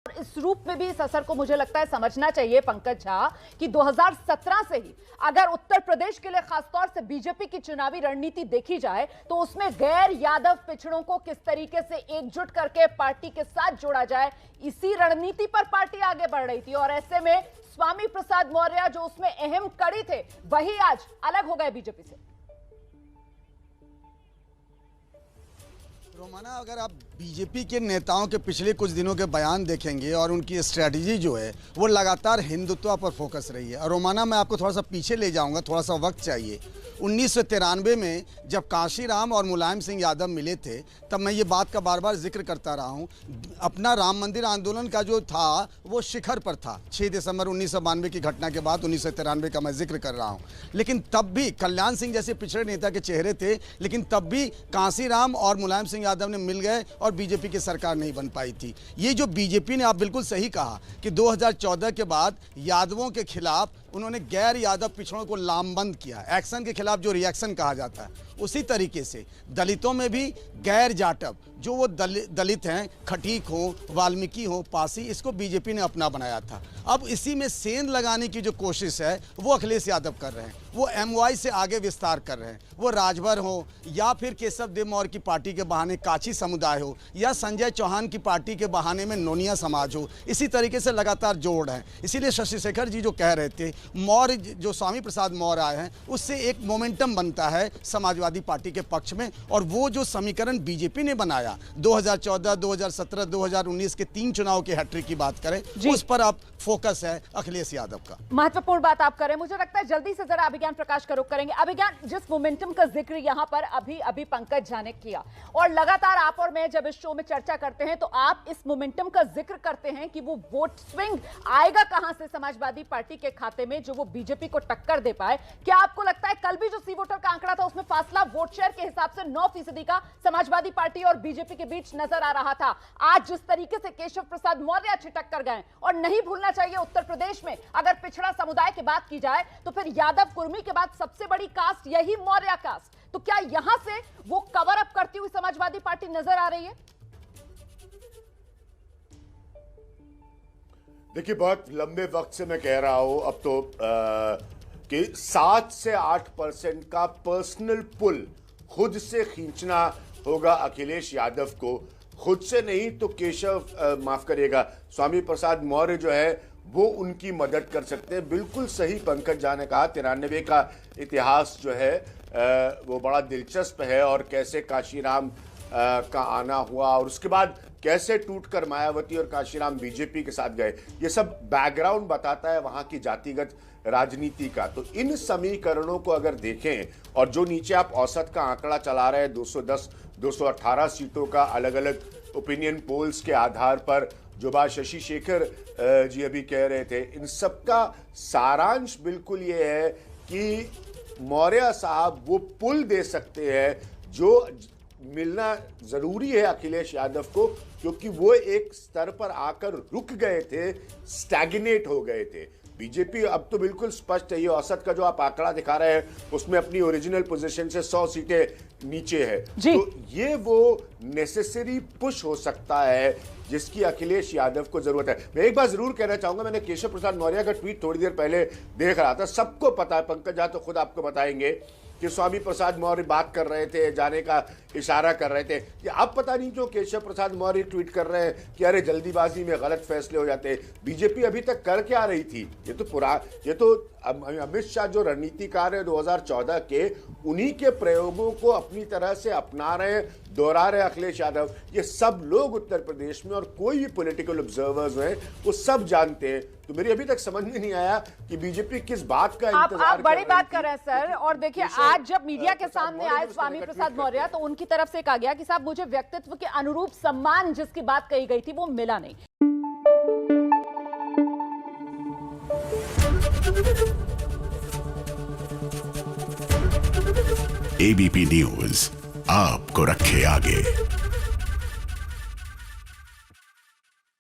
इस रूप में भी इस असर को मुझे लगता है समझना चाहिए पंकज झा कि 2017 से ही अगर उत्तर प्रदेश के लिए खासतौर से बीजेपी की चुनावी रणनीति देखी जाए तो उसमें गैर यादव पिछड़ों को किस तरीके से एकजुट करके पार्टी के साथ जोड़ा जाए, इसी रणनीति पर पार्टी आगे बढ़ रही थी। और ऐसे में स्वामी प्रसाद मौर्य जो उसमें अहम कड़ी थे वही आज अलग हो गए बीजेपी से। रोमाना, अगर आप बीजेपी के नेताओं के पिछले कुछ दिनों के बयान देखेंगे और उनकी स्ट्रैटेजी जो है वो लगातार हिंदुत्व पर फोकस रही है। और रोमाना, मैं आपको थोड़ा सा पीछे ले जाऊंगा, थोड़ा सा वक्त चाहिए। 1993 में जब काशीराम और मुलायम सिंह यादव मिले थे तब मैं ये बात का बार बार जिक्र करता रहा हूँ। अपना राम मंदिर आंदोलन का जो था वो शिखर पर था। 6 दिसंबर 1992 की घटना के बाद 1993 का मैं जिक्र कर रहा हूँ। लेकिन तब भी कल्याण सिंह जैसे पिछड़े नेता के चेहरे थे, लेकिन तब भी काशीराम और मुलायम सिंह यादव ने मिल गए और बीजेपी की सरकार नहीं बन पाई थी। ये जो बीजेपी ने, आप बिल्कुल सही कहा कि 2014 के बाद यादवों के खिलाफ उन्होंने गैर यादव पिछड़ों को लामबंद किया। एक्शन के खिलाफ जो रिएक्शन कहा जाता है, उसी तरीके से दलितों में भी गैर जाटव जो वो दलित हैं, खटीक हो, वाल्मीकि हो, पासी, इसको बीजेपी ने अपना बनाया था। अब इसी में सेंध लगाने की जो कोशिश है वो अखिलेश यादव कर रहे हैं। वो एमवाई से आगे विस्तार कर रहे हैं। वो राजभर हो या फिर केशव देव मौर्य की पार्टी के बहाने काची समुदाय हो या संजय चौहान की पार्टी के बहाने में नोनिया समाज हो, इसी तरीके से लगातार जोड़ है। इसीलिए शशि शेखर जी जो कह रहे थे, मौर्य जो स्वामी प्रसाद मौर्य आए हैं, उससे एक मोमेंटम बनता है समाजवादी पार्टी के पक्ष में। और वो जो समीकरण बीजेपी ने बनाया 2014, 2017, 2019 के 3 चुनाव के हैट्रिक की बात करें, उस पर अब फोकस है अखिलेश यादव का। महत्वपूर्ण बात आप करें, मुझे लगता है जल्दी से जरा अभिज्ञान प्रकाश का रुख करेंगे। अभिज्ञान, जिस मोमेंटम का जिक्र यहां पर अभी पंकज झा ने किया और लगातार आप और मैं जब इस शो में चर्चा करते हैं तो आप इस मोमेंटम का जिक्र करते हैं कि वो वोट स्विंग आएगा कहां से समाजवादी पार्टी के खाते में जो वो बीजेपी को टक्कर दे पाए। क्या आपको लगता है कल भी जो सी वोटर का आंकड़ा था उसमें फासला वोट शेयर के हिसाब से 9% का समाजवादी पार्टी और बीजेपी के बीच नजर आ रहा था? आज जिस तरीके से केशव प्रसाद मौर्य छिटक कर गए, और नहीं भूलना चाहिए उत्तर प्रदेश में अगर पिछड़ा समुदाय की बात की जाए तो फिर यादव कुर्मी के बाद सबसे बड़ी कास्ट यही मौर्य कास्ट, तो क्या यहां से वो कवर अप करती हुई समाजवादी पार्टी नजर आ रही है? देखिए, बहुत लंबे वक्त से मैं कह रहा हूं अब तो कि 7 से 8% का पर्सनल पुल खुद से खींचना होगा अखिलेश यादव को। खुद से नहीं तो केशव माफ करिएगा, स्वामी प्रसाद मौर्य जो है वो उनकी मदद कर सकते हैं। बिल्कुल सही पंकज झा ने कहा, 93 का इतिहास जो है वो बड़ा दिलचस्प है और कैसे काशीराम का आना हुआ और उसके बाद कैसे टूटकर मायावती और काशीराम बीजेपी के साथ गए, ये सब बैकग्राउंड बताता है वहां की जातिगत राजनीति का। तो इन समीकरणों को अगर देखें और जो नीचे आप औसत का आंकड़ा चला रहे हैं 210, 218 सीटों का अलग अलग ओपिनियन पोल्स के आधार पर, जो बात शशि शेखर जी अभी कह रहे थे, इन सबका सारांश बिल्कुल ये है कि मौर्य साहब वो पुल दे सकते हैं जो मिलना जरूरी है अखिलेश यादव को, क्योंकि वो एक स्तर पर आकर रुक गए थे, स्टैग्नेट हो गए थे। बीजेपी अब तो बिल्कुल स्पष्ट है, ये औसत का जो आप आंकड़ा दिखा रहे हैं उसमें अपनी ओरिजिनल पोजीशन से 100 सीटें नीचे है। तो ये वो नेसेसरी पुश हो सकता है जिसकी अखिलेश यादव को जरूरत है। मैं एक बात जरूर कहना चाहूंगा, मैंने केशव प्रसाद मौर्य का ट्वीट थोड़ी देर पहले देख रहा था। सबको पता है, पंकज झा तो खुद आपको बताएंगे कि स्वामी प्रसाद मौर्य बात कर रहे थे, जाने का इशारा कर रहे थे। ये अब पता नहीं क्यों केशव प्रसाद मौर्य ट्वीट कर रहे हैं कि अरे जल्दीबाजी में गलत फैसले हो जाते हैं। बीजेपी अभी तक कर क्या रही थी? ये तो अमित शाह जो रणनीतिकार है 2014 के, उन्हीं के प्रयोगों को अपनी तरह से अपना रहे, दोहरा रहे अखिलेश यादव। ये सब लोग उत्तर प्रदेश में और कोई भी पॉलिटिकल ऑब्जर्वर्स हैं वो सब जानते हैं। तो मेरी अभी तक समझ में नहीं आया कि बीजेपी किस बात का इंतजार आप बड़ी बात कर रहे हैं सर। और देखिए, आज जब मीडिया के सामने आए स्वामी प्रसाद मौर्य तो उनकी तरफ से कहा गया कि साहब मुझे व्यक्तित्व के अनुरूप सम्मान जिसकी बात कही गई थी वो मिला नहीं। एबीपी न्यूज आपको रखे आगे।